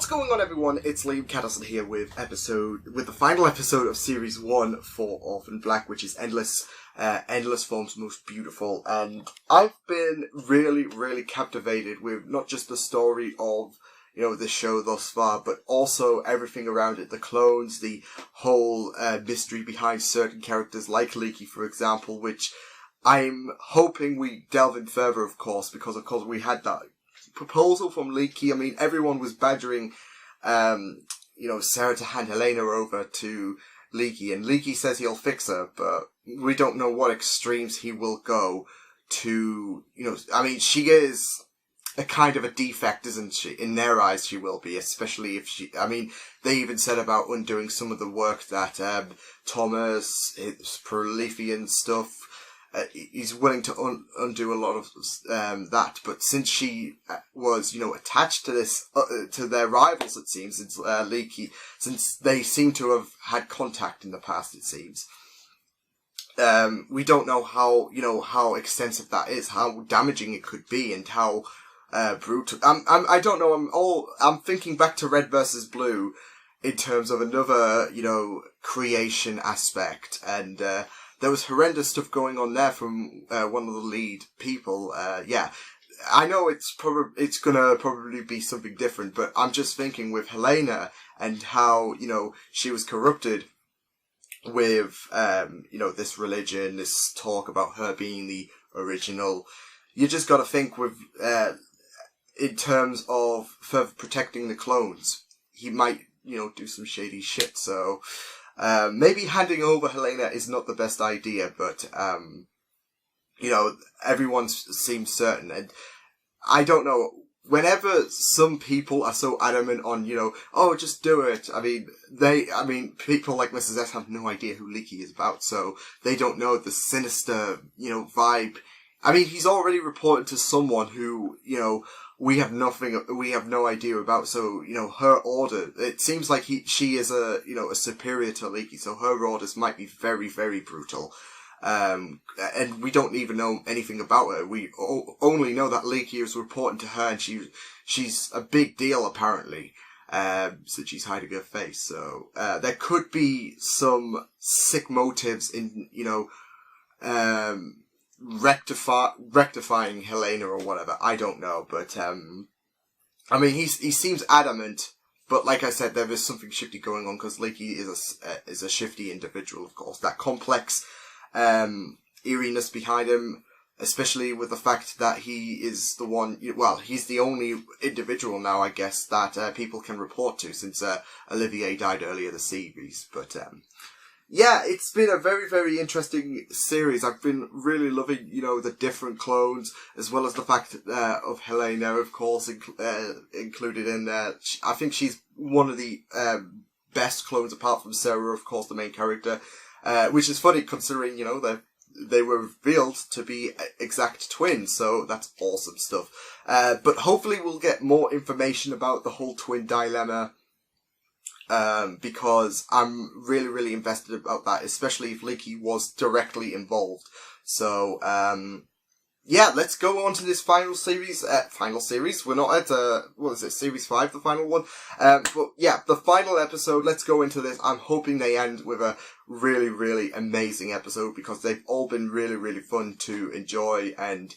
What's going on, everyone? It's Liam Catterson here with the final episode of Series 1 for Orphan Black, which is Endless Form's Most Beautiful. And I've been really, really captivated with not just the story of, the show thus far, but also everything around it. The clones, the whole mystery behind certain characters like Leaky, for example, which I'm hoping we delve in further, of course, because of course we had that proposal from Leaky. I mean, everyone was badgering, Sarah to hand Helena over to Leaky, and Leaky says he'll fix her, but we don't know what extremes he will go to, she is a kind of a defect, isn't she? In their eyes, she will be, especially if they even said about undoing some of the work that, Thomas, his Prolifian stuff, he's willing to undo a lot of that, but since she was, attached to this, to their rivals, it seems, since Leaky, since they seem to have had contact in the past, it seems. We don't know how extensive that is, how damaging it could be, and how brutal. I don't know. I'm thinking back to Red versus Blue in terms of another, creation aspect, and there was horrendous stuff going on there from one of the lead people. I know it's gonna probably be something different, but I'm just thinking with Helena and how, she was corrupted with, this religion, this talk about her being the original. You just gotta think with, in terms of further protecting the clones. He might, do some shady shit, so maybe handing over Helena is not the best idea, but, everyone seems certain, and I don't know, whenever some people are so adamant on, just do it, people like Mrs. S have no idea who Leaky is about, so they don't know the sinister, vibe. He's already reported to someone who, we have no idea about, so, her order, it seems like she is a superior to Leaky, so her orders might be very, very brutal. And we don't even know anything about her. We only know that Leaky is reporting to her, and she's a big deal, apparently, since she's hiding her face, so, there could be some sick motives in, rectifying Helena or whatever. I don't know, but he seems adamant, but like I said, there is something shifty going on because Leaky is a shifty individual, of course. That complex eeriness behind him, especially with the fact that he is the one. He's the only individual now, I guess, that people can report to since Olivier died earlier this series, but. It's been a very, very interesting series. I've been really loving, the different clones, as well as the fact of Helena, of course, included in there. I think she's one of the best clones, apart from Sarah, of course, the main character, which is funny considering, they were revealed to be exact twins, so that's awesome stuff. But hopefully we'll get more information about the whole twin dilemma, because I'm really, really invested about that, especially if Leaky was directly involved. So, let's go on to this final series. We're not at, Series 5, the final one? The final episode, let's go into this. I'm hoping they end with a really, really amazing episode, because they've all been really, really fun to enjoy and,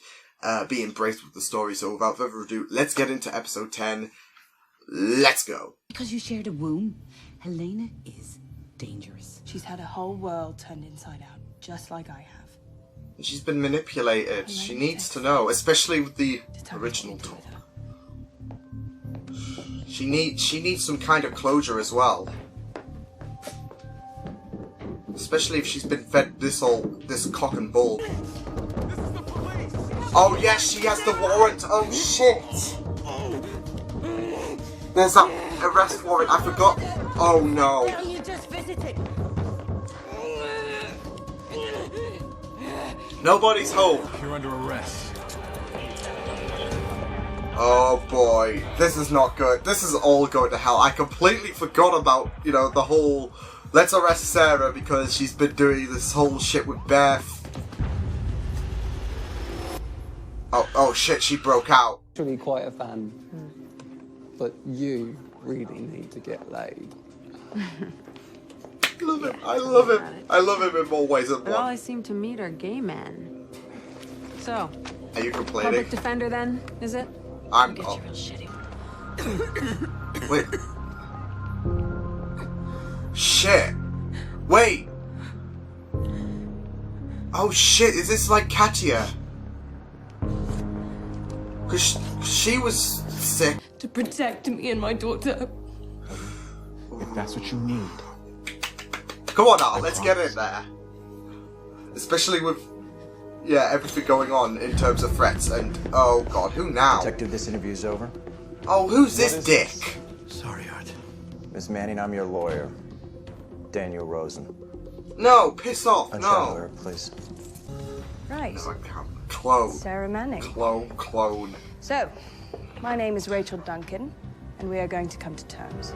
be embraced with the story. So without further ado, let's get into episode 10. Let's go. Because you shared a womb, Helena is dangerous. She's had a whole world turned inside out, just like I have. She's been manipulated. She needs to know, especially with the original top. She needs some kind of closure as well. Especially if she's been fed this cock and bull. Oh yes, she has the warrant. Oh shit. There's that arrest warrant, I forgot. Oh no. You just visited. Nobody's home. You're under arrest. Oh boy, this is not good. This is all going to hell. I completely forgot about, the whole let's arrest Sarah because she's been doing this whole shit with Beth. Oh shit, she broke out. Actually quite a fan. But you really need to get laid. Love him. I love him. I love him in more ways than But all I one. seem to meet are gay men. So, Are you complaining? public defender then, is it? I'm Get not. you real shitty. Wait. Shit. Wait. Oh shit, is this like Katia? Because she was sick. To protect me and my daughter. If that's what you need. Come on now, let's get in there. Especially with, yeah, everything going on in terms of threats and, oh god, who now? Detective, this interview's over. Oh, who's this is dick? this? Sorry, Art. Miss Manning, I'm your lawyer. Daniel Rosen. No, piss off, Unshackle no. her, please. Right. No, I can't. Clone. Sarah Manning. Clone. So, my name is Rachel Duncan, and we are going to come to terms.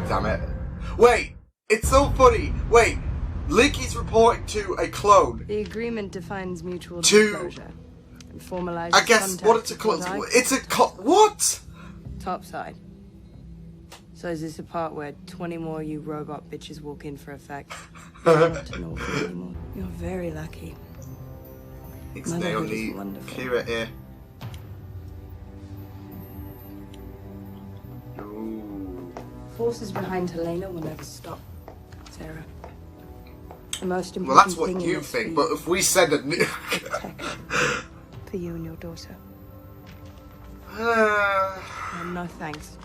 Damn it. Wait, it's so funny. Wait, Leaky's reporting to a clone. The agreement defines mutual To- disclosure and formalizes I guess, contact what it's a clone. before It's a what? topside. So is this the part where 20 more you robot bitches walk in for effect? You're not an orphan anymore. You're very lucky. It's Motherhood Naomi is wonderful. Kira here. Ooh. Forces behind Helena will never stop, Sarah. The most important Well, that's what thing you is think, for but if we send a new... protection for you and your daughter. And no thanks.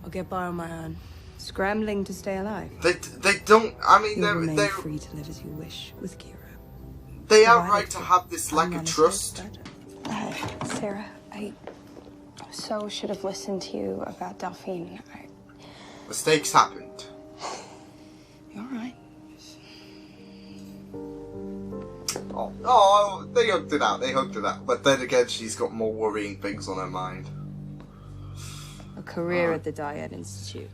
I'll get by on my own. Scrambling to stay alive. they don't... I mean, You'll remain they're free to live as you wish with Kira. they Provided outright to that have this lack of unmanaged trust. better. Sarah, I so should have listened to you about Delphine. Mistakes happened. You're right. Oh, they hugged it out. They hugged it out. But then again, she's got more worrying things on her mind. A career at the Dyad Institute.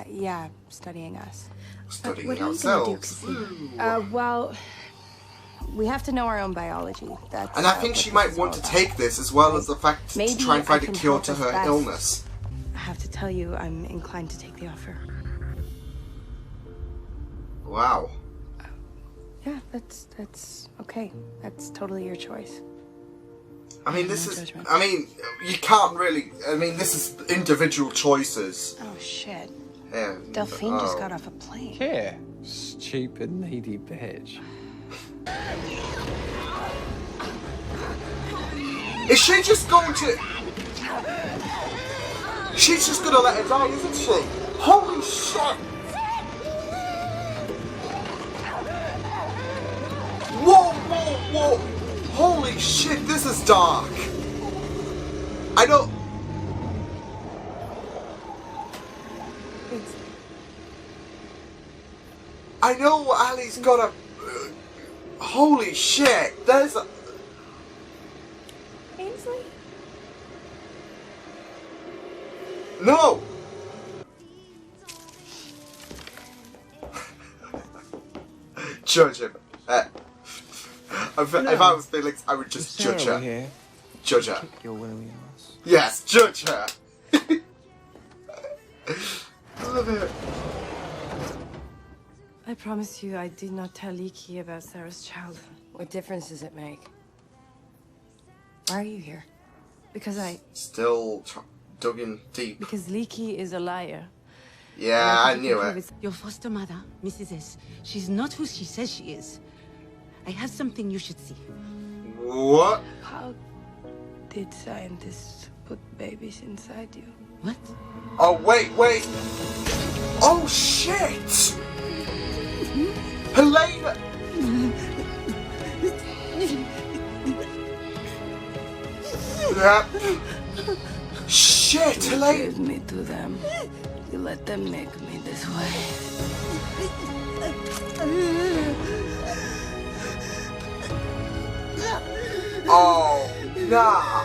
Yeah, studying us. Studying what are you gonna do, ourselves. Cassie? Well, we have to know our own biology. That's And I think what she this might is want all to about. take this as well as the fact to Maybe try and find I a can cure help to us her best. illness. I have to tell you, I'm inclined to take the offer. Wow. Yeah, that's okay. That's totally your choice. I mean, No this is... judgment. I mean, you can't really... I mean, this is individual choices. Oh shit. Yeah. Delphine just got off a plane. Yeah, stupid, needy bitch. Is she just going to... She's just gonna let her die, isn't she? Holy shit! Whoa! Holy shit, this is dark! I don't... I know Ali's got a... holy shit, there's a... Ainsley? No! Judge him. If I was Felix, I would just judge Sarah her. here. Judge her. Kick your willy ass. Yes, judge her. I love it. I promise you I did not tell Leaky about Sarah's child. What difference does it make? Why are you here? Because Still dug in deep. Because Leaky is a liar. Yeah, I knew it. Your foster mother, Mrs. S. She's not who she says she is. I have something you should see. What? How did scientists put babies inside you? What? Oh, wait. Oh, shit! Helena! Yep. Shit, Helena! Give me to them. You let them make me this way. Oh, nah.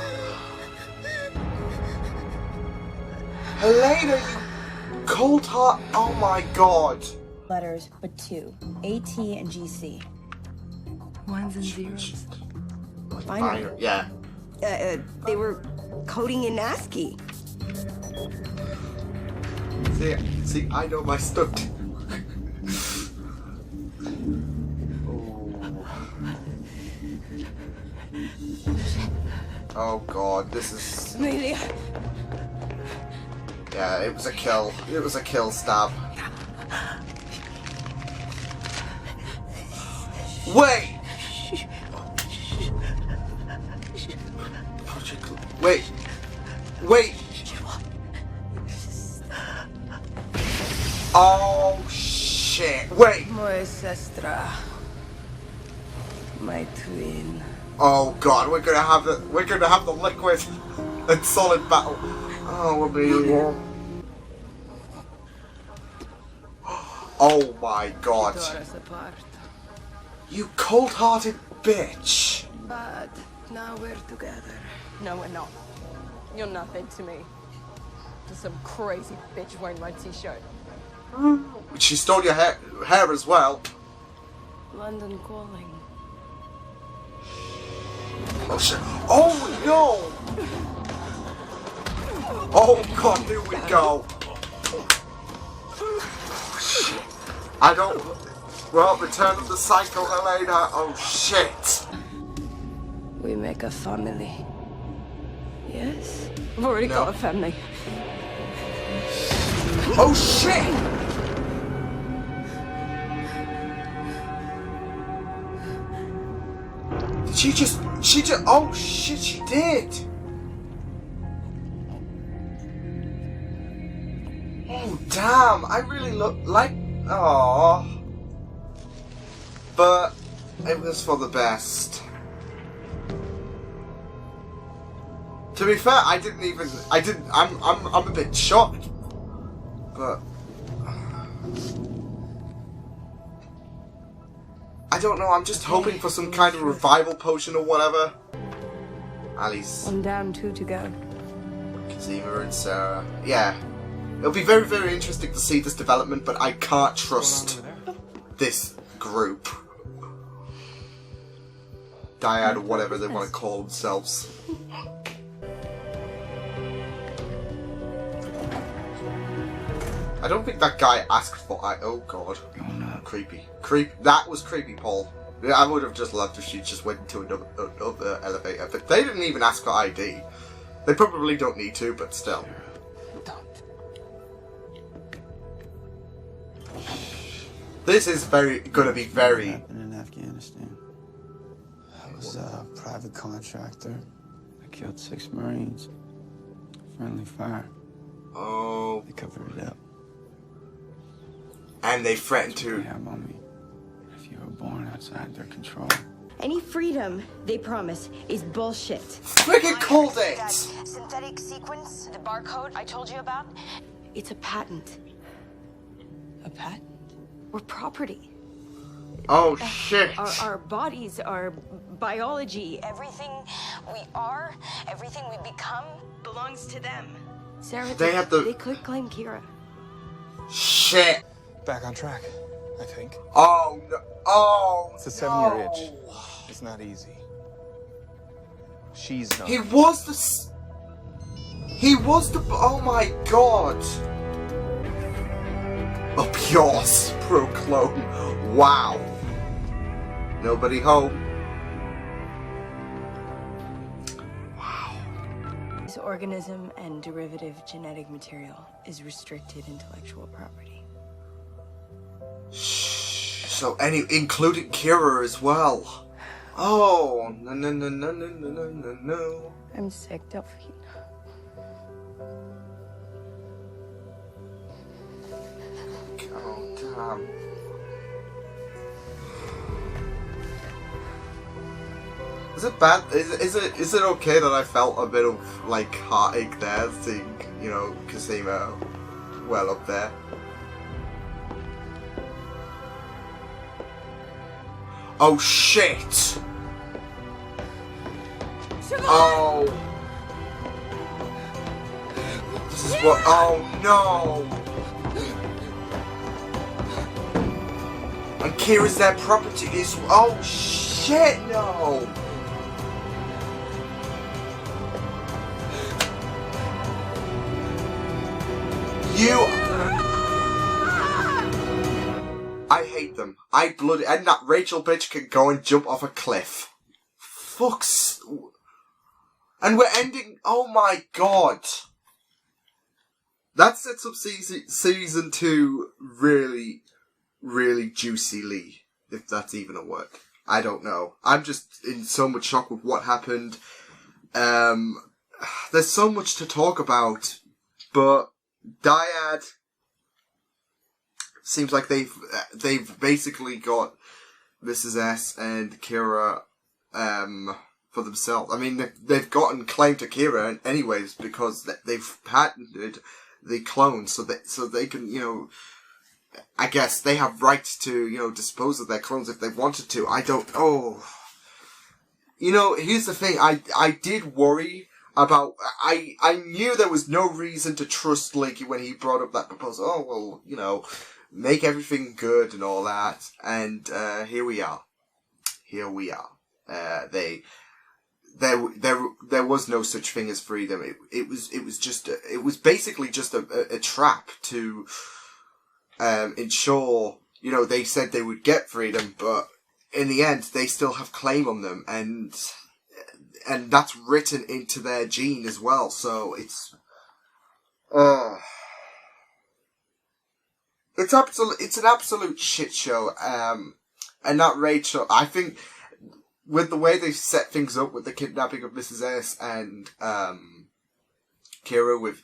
Helena, you cold heart. Oh my god. Letters, but two. AT and GC. Ones and zeros. Binary. Yeah. They were coding in ASCII. See, I know my stuff. Oh god, this is... Amelia. Yeah, it was a kill. It was a kill stab. Wait! Wait! Wait! Oh shit! Wait! My sister. My twin. Oh god, we're gonna have the liquid and solid battle. Oh, Amelia. Oh my god. Tore us apart. You cold-hearted bitch. But now we're together. No, we're not. You're nothing to me. Just some crazy bitch wearing my t-shirt. She stole your hair as well. London calling. Oh shit. Oh no! Oh god, here we go. Oh, shit. I don't... Well, return of the psycho Elena. Oh shit. We make a family. Yes? I've already got a family. Oh shit! She just, oh shit, she did! Oh damn, I really look like, oh. But, it was for the best. To be fair, I'm a bit shocked. But, I don't know, I'm just hoping for some kind of revival potion or whatever. Ali's. One down, 2 to go. Kazima and Sarah. Yeah. It'll be very, very interesting to see this development, but I can't trust this group. Dyad or whatever they want to call themselves. I don't think that guy asked for oh god. Creepy. That was creepy, Paul. Yeah, I would have just loved if she just went into another elevator, but they didn't even ask for ID. They probably don't need to, but still. This is gonna be very... What happened in Afghanistan? I was a private contractor. I killed 6 Marines. Friendly fire. Oh. They covered it up. And they threatened to... They have on me. If you were born outside their control. Any freedom they promise is bullshit. Friggin' called it! That synthetic sequence, the barcode I told you about, it's a patent. A patent? We're property. Oh shit! Our bodies, our biology, everything we are, everything we become, belongs to them. Sarah, they could claim Kira. Shit! Back on track, I think. Oh no! Oh It's a 7-year itch. It's not easy. She's not. He was the... Oh my god! A pure pro clone. Wow. Nobody home. Wow. This organism and derivative genetic material is restricted intellectual property. So including Kira as well. Oh no. I'm sick, Delphine. Oh damn. Is it bad? Is it okay that I felt a bit of like heartache there, seeing Cosimo well up there? Oh shit! Oh! This is what? Oh no! And Kira's their property is. Oh shit! No! You. I hate them. And that Rachel bitch can go and jump off a cliff. Fucks. And we're ending, oh my god. That sets up season 2 really, really juicily, if that's even a word. I don't know. I'm just in so much shock with what happened. There's so much to talk about, but Dyad seems like they've basically got Mrs. S and Kira for themselves. I mean, they've gotten claim to Kira anyways because they've patented the clones, so they can, you know, I guess they have rights to, you know, dispose of their clones if they wanted to. You know, here's the thing. I did worry about. I knew there was no reason to trust Leaky when he brought up that proposal. Oh well, you know, make everything good and all that. And here we are. Here we are. There was no such thing as freedom. It was basically just a trap to ensure, you know, they said they would get freedom, but in the end they still have claim on them, and that's written into their gene as well. So it's an absolute shit show. And that Rachel, I think, with the way they've set things up with the kidnapping of Mrs. S and Kira, with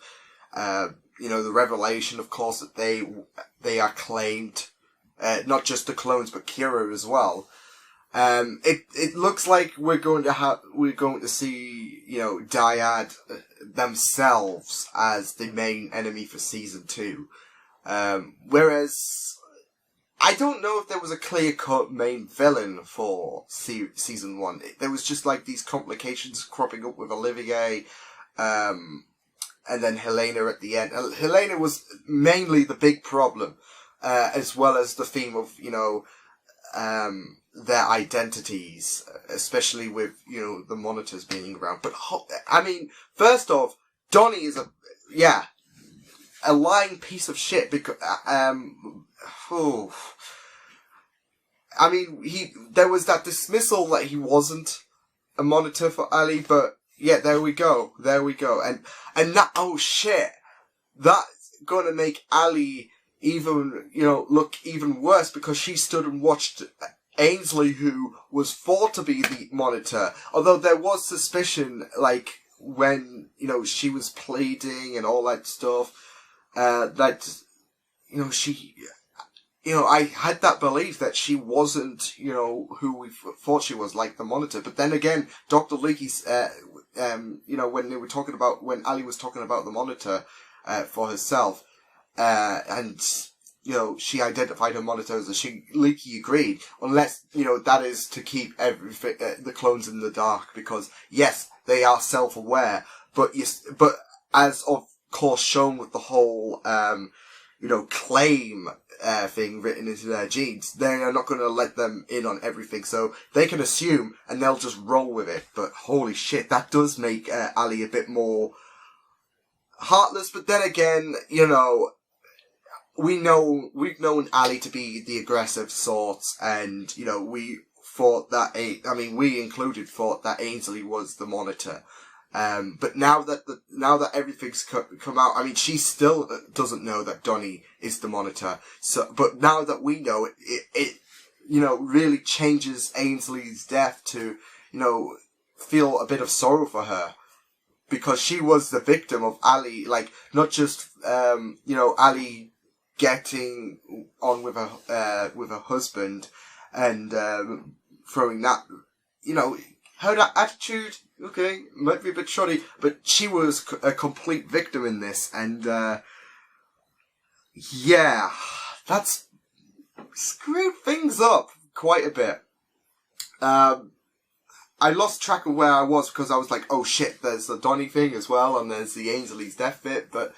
you know, the revelation, of course, that they are claimed, not just the clones but Kira as well. It looks like we're going to see, you know, Dyad themselves as the main enemy for season 2. Whereas I don't know if there was a clear-cut main villain for season 1. There was just like these complications cropping up with Olivier, and then Helena at the end. Helena was mainly the big problem, as well as the theme of, you know, their identities, especially with, you know, the monitors being around. But, I mean, first off, Donnie is a lying piece of shit because, I mean, there was that dismissal that he wasn't a monitor for Ali, but yeah, there we go. And that, oh shit, that's gonna make Ali even, you know, look even worse because she stood and watched Ainsley, who was thought to be the monitor, although there was suspicion, like, when, you know, she was pleading and all that stuff, that, you know, she, you know, I had that belief that she wasn't, you know, who we thought she was, like the monitor. But then again, Dr. Leakey's, you know, when Ali was talking about the monitor, for herself, and, you know, she identified her monitor as Leakey agreed, unless, you know, that is to keep everything, the clones in the dark, because yes, they are self-aware, but as of course shown with the whole, you know, claim, thing written into their genes, they are not going to let them in on everything, so they can assume and they'll just roll with it. But holy shit, that does make Ali a bit more heartless. But then again, you know, we've known Ali to be the aggressive sort, and you know, we included thought that Ainsley was the monitor. But now that everything's come out, I mean, she still doesn't know that Donnie is the monitor. So, but now that we know it, you know, really changes Ainsley's death to, you know, feel a bit of sorrow for her. Because she was the victim of Ali, like, not just, you know, Ali getting on with her husband and, throwing that, you know, her attitude, okay, might be a bit shoddy, but she was a complete victim in this, and, yeah, that's screwed things up quite a bit. I lost track of where I was because I was like, oh shit, there's the Donnie thing as well, and there's the Ainsley's death bit, but,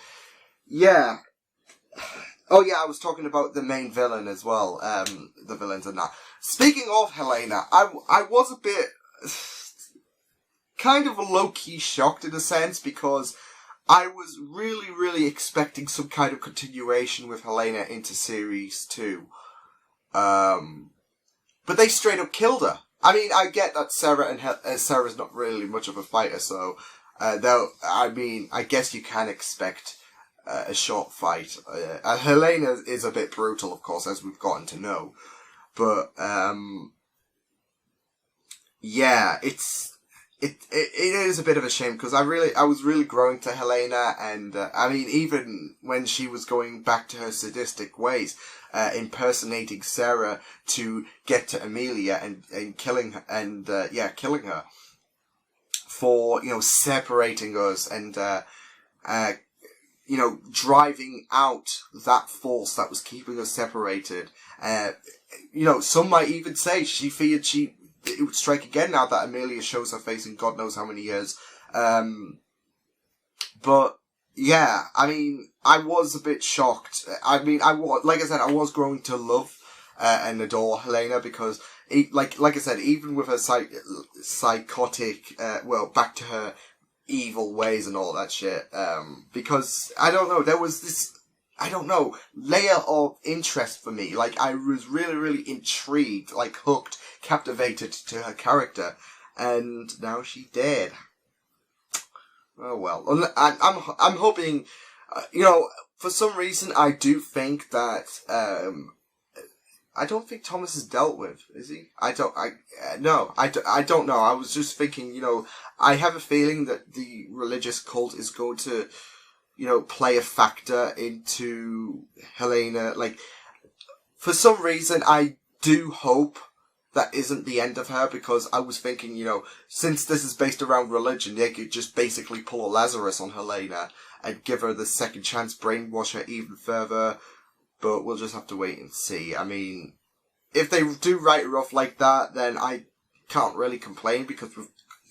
yeah. Oh yeah, I was talking about the main villain as well, the villains and that. Speaking of Helena, I was a bit kind of low-key shocked in a sense, because I was really, really expecting some kind of continuation with Helena into Series 2. But they straight up killed her. I mean, I get that Sarah's not really much of a fighter, so, though, I mean, I guess you can expect a short fight. Helena is a bit brutal, of course, as we've gotten to know. But, yeah, it is a bit of a shame, because I was really growing to Helena, and, I mean, even when she was going back to her sadistic ways, impersonating Sarah to get to Amelia and killing her, and, killing her for, separating us and, driving out that force that was keeping us separated. Some might even say she feared it would strike again now that Amelia shows her face in God knows how many years. But, yeah, I mean, I was a bit shocked. I mean, I was growing to love and adore Helena because, like I said, even with her psychotic, back to her evil ways and all that shit, because, I don't know, there was this, layer of interest for me. Like, I was really, really intrigued, like, hooked, captivated to her character, and now she's dead. Oh well. I'm hoping, for some reason I do think that, I don't think Thomas is dealt with, is he? I don't know. I was just thinking, I have a feeling that the religious cult is going to, play a factor into Helena. Like, for some reason, I do hope that isn't the end of her, because I was thinking, since this is based around religion, they could just basically pull a Lazarus on Helena and give her the second chance, brainwash her even further, but we'll just have to wait and see. I mean, if they do write her off like that, then I can't really complain, because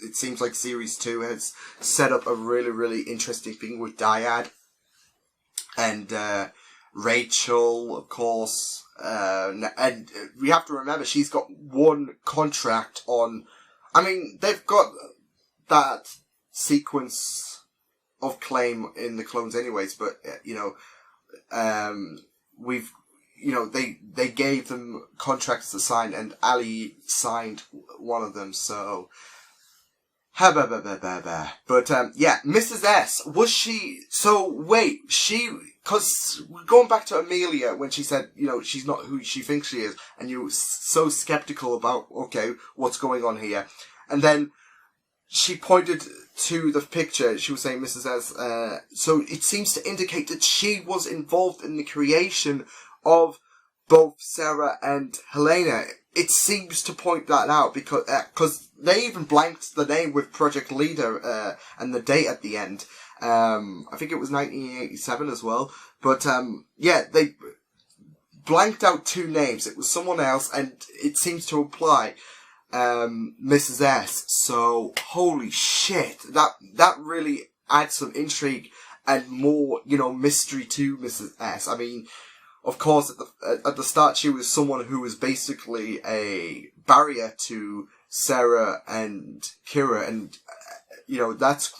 it seems like Series 2 has set up a really, really interesting thing with Dyad. And, Rachel, of course, and we have to remember she's got one contract on, I mean, they've got that sequence of claim in the clones anyways, but, they gave them contracts to sign, and Ali signed one of them, so, but, Mrs. S, was she, cause going back to Amelia when she said, she's not who she thinks she is, and you were so skeptical about, okay, what's going on here, and then she pointed to the picture, she was saying Mrs. S, so it seems to indicate that she was involved in the creation of both Sarah and Helena. It seems to point that out, because they even blanked the name with Project Leader, and the date at the end. I think it was 1987 as well. But, they blanked out two names. It was someone else, and it seems to imply, Mrs. S. So, holy shit. That really adds some intrigue and more, mystery to Mrs. S. I mean, of course, at the start, she was someone who was basically a barrier to Sarah and Kira, and, that's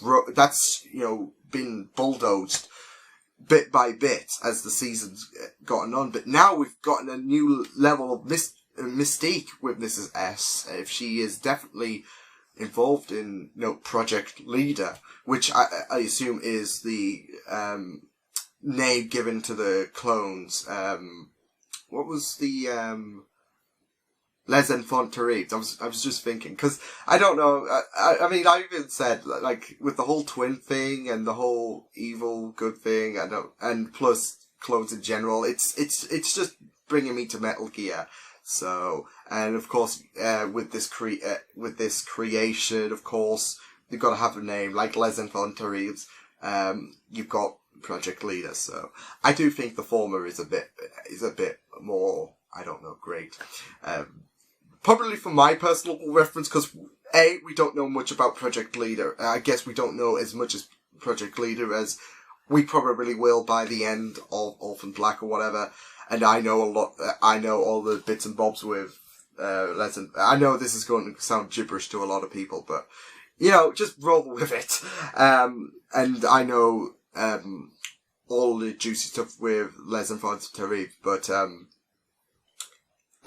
been bulldozed bit by bit as the season's gotten on. But now we've gotten a new level of mystique with Mrs. S, if she is definitely involved in, Project Leader, which I assume is the, name given to the clones. What was the, Les Enfants Terribles? I was just thinking, because I don't know, I mean, I even said, like, with the whole twin thing and the whole evil good thing, and plus clones in general, it's just bringing me to Metal Gear. So, and of course, with this creation, of course, you've got to have a name, like Les Enfants Terribles, you've got Project Leader, so I do think the former is a bit more, I don't know, great. Probably for my personal reference, because we don't know much about Project Leader. I guess we don't know as much as Project Leader as we probably will by the end of Orphan Black or whatever. And I know a lot. I know all the bits and bobs with I know this is going to sound gibberish to a lot of people, but just roll with it. And I know all the juicy stuff with Les Enfants Terribles, but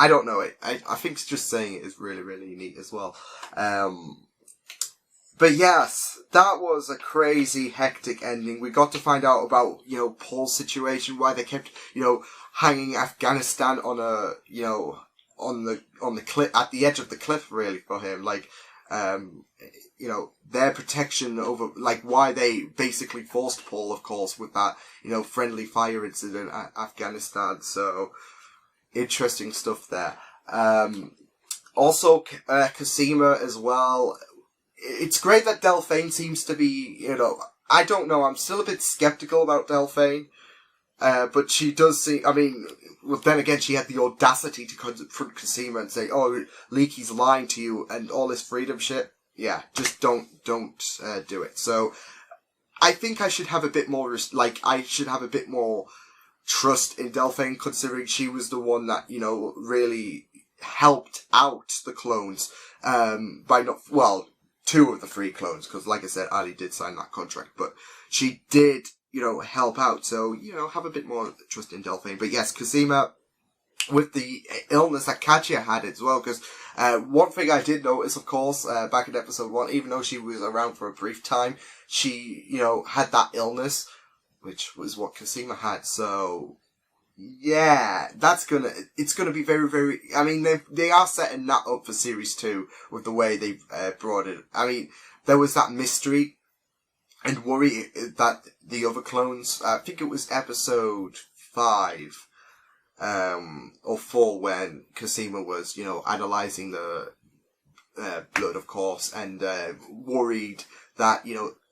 I don't know it. I think just saying it is really, really neat as well. But yes, that was a crazy, hectic ending. We got to find out about, Paul's situation, why they kept, hanging Afghanistan on a, on the cliff, at the edge of the cliff, really, for him. Like, their protection over, like, why they basically forced Paul, of course, with that, friendly fire incident at Afghanistan. So, interesting stuff there. Also, Cosima as well. It's great that Delphine seems to be, I don't know, I'm still a bit skeptical about Delphine. But she does seem, well, then again, she had the audacity to confront Cosima and say, oh, Leaky's lying to you and all this freedom shit. Yeah, just don't do it. So, I think I should have a bit more, trust in Delphine, considering she was the one that, really helped out the clones, two of the three clones, because like I said, Ali did sign that contract, but she did, help out, so, have a bit more trust in Delphine. But yes, Cosima, with the illness that Katya had as well, because one thing I did notice, of course, back in episode 1, even though she was around for a brief time, she, had that illness, which was what Cosima had, so, yeah, it's gonna be very, very, they are setting that up for series 2 with the way they've brought it. There was that mystery and worry that the other clones, I think it was episode 5, or 4, when Cosima was, analysing the blood, of course, and worried that,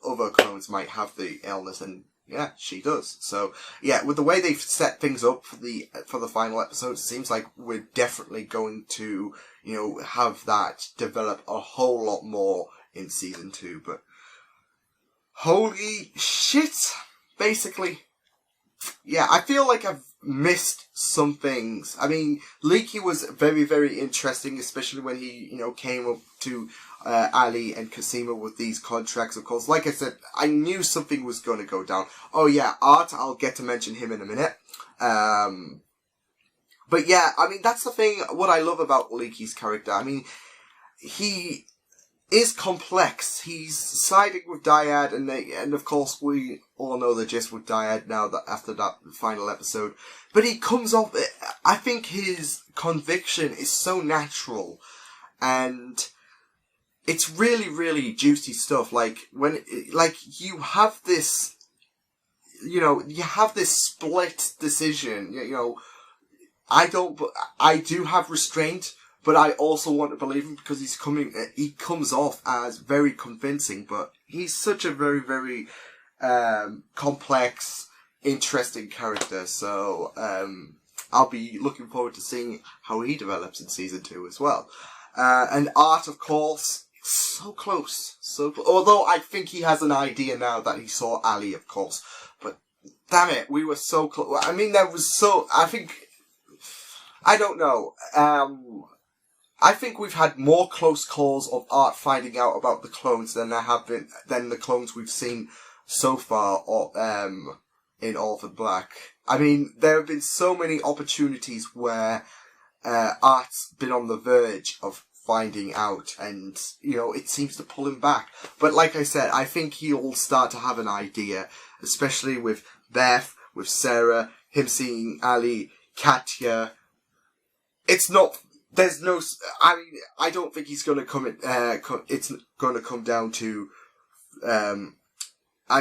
other clones might have the illness, and yeah, she does. So, yeah, with the way they've set things up for the final episode, it seems like we're definitely going to, have that develop a whole lot more in season 2. But holy shit! Basically, yeah, I feel like I've missed some things. Leaky was very, very interesting, especially when he, came up to Ali and Cosima with these contracts, of course. Like I said, I knew something was going to go down. Oh yeah, Art, I'll get to mention him in a minute. But yeah, that's the thing, what I love about Leaky's character. He is complex. He's siding with Dyad, and of course we all know the gist with Dyad now that after that final episode. But he comes off, I think his conviction is so natural, and it's really, really juicy stuff. Like, you have this, you have this split decision, I do have restraint, but I also want to believe him because he comes off as very convincing, but he's such a very, very, complex, interesting character, so, I'll be looking forward to seeing how he develops in season 2 as well. And Art, of course, so close, although I think he has an idea now that he saw Ali, of course, but damn it, we were so close. I don't know, I think we've had more close calls of Art finding out about the clones than the clones we've seen so far, in Orphan Black. There have been so many opportunities where, Art's been on the verge of finding out, and, it seems to pull him back. But like I said, I think he'll start to have an idea, especially with Beth, with Sarah, him seeing Ali, Katya. I don't think he's gonna it's gonna come down to,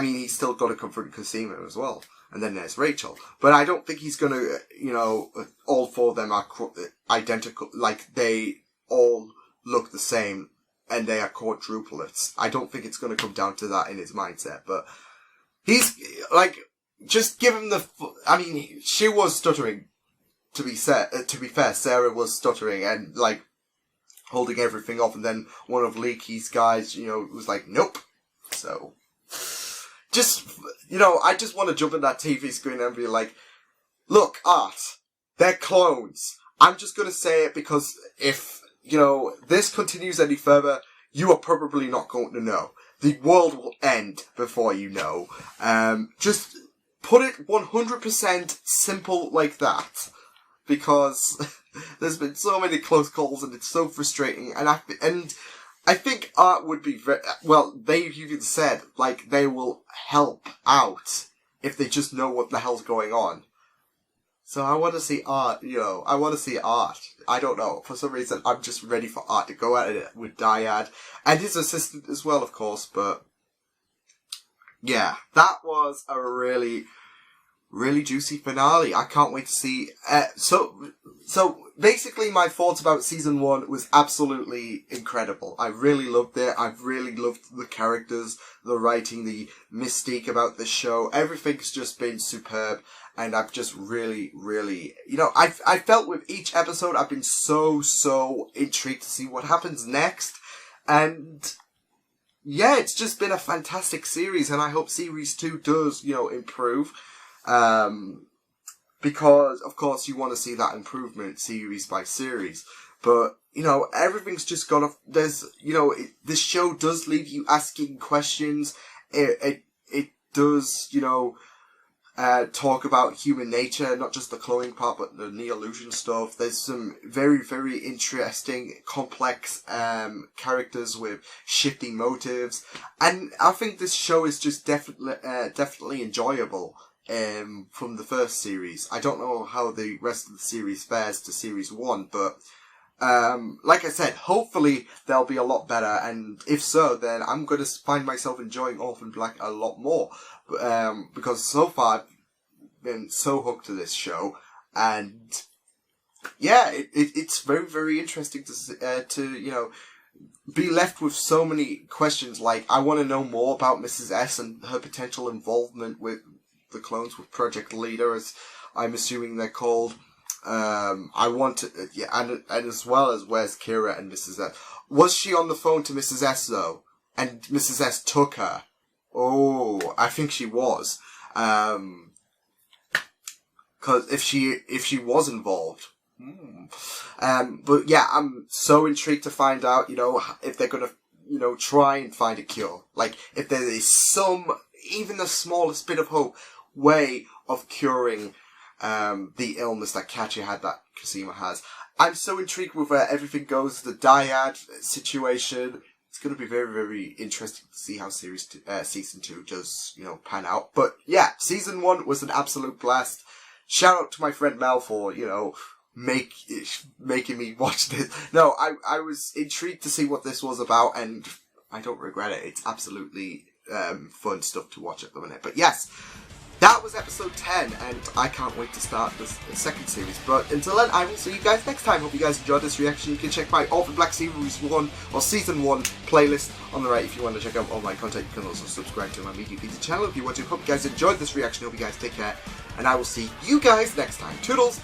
he's still gotta confront Cosima as well. And then there's Rachel. But I don't think he's gonna, all 4 of them are identical, like they all look the same and they are quadruplets. I don't think it's gonna come down to that in his mindset, but he's, just give him she was stuttering. To be fair, Sarah was stuttering and, holding everything off, and then one of Leaky's guys, was like, nope. So, I just want to jump in that TV screen and be like, look, Art, they're clones. I'm just gonna say it because if, this continues any further, you are probably not going to know. The world will end before you know. Just put it 100% simple like that. because there's been so many close calls and it's so frustrating. And I think art would be very, well, they've even said, like, they will help out if they just know what the hell's going on. So I want to see art, I want to see art. I don't know, for some reason, I'm just ready for art to go at it with Dyad. And his assistant as well, of course, but yeah, that was a really, really juicy finale. I can't wait to see. So basically, my thoughts about season 1 was absolutely incredible. I really loved it. I really loved the characters, the writing, the mystique about the show. Everything's just been superb, and I've just really, really, I felt with each episode I've been so intrigued to see what happens next, and yeah, it's just been a fantastic series, and I hope series 2 does, improve. Because, of course, you want to see that improvement series by series. But, everything's just got to, there's, this show does leave you asking questions. It does, talk about human nature, not just the cloning part, but the neo-illusion stuff. There's some very, very interesting, complex, characters with shifting motives. And I think this show is just definitely enjoyable. From the first series. I don't know how the rest of the series fares to series 1, but like I said, hopefully they'll be a lot better, and if so, then I'm going to find myself enjoying Orphan Black a lot more, because so far I've been so hooked to this show, and yeah, it's very, very interesting to be left with so many questions. Like, I want to know more about Mrs. S and her potential involvement with the clones, with Project Leader, as I'm assuming they're called. I want to, and as well as where's Kira and Mrs. S. Was she on the phone to Mrs. S though? And Mrs. S took her? Oh, I think she was. Cause if she was involved. But yeah, I'm so intrigued to find out, if they're gonna, try and find a cure. Like, if there is even the smallest bit of hope, way of curing the illness that Katya had, that Cosima has. I'm so intrigued with where everything goes. The Dyad situation. It's going to be very, very interesting to see how season 2 does, pan out. But yeah, season 1 was an absolute blast. Shout out to my friend Mel for, making me watch this. No, I was intrigued to see what this was about, and I don't regret it. It's absolutely fun stuff to watch at the minute. But yes, that was episode 10, and I can't wait to start the second series. But until then, I will see you guys next time. Hope you guys enjoyed this reaction. You can check my Orphan Black Series 1 or Season 1 playlist on the right if you want to check out all my content. You can also subscribe to my Media Pizza channel if you want to. Hope you guys enjoyed this reaction. Hope you guys take care, and I will see you guys next time. Toodles!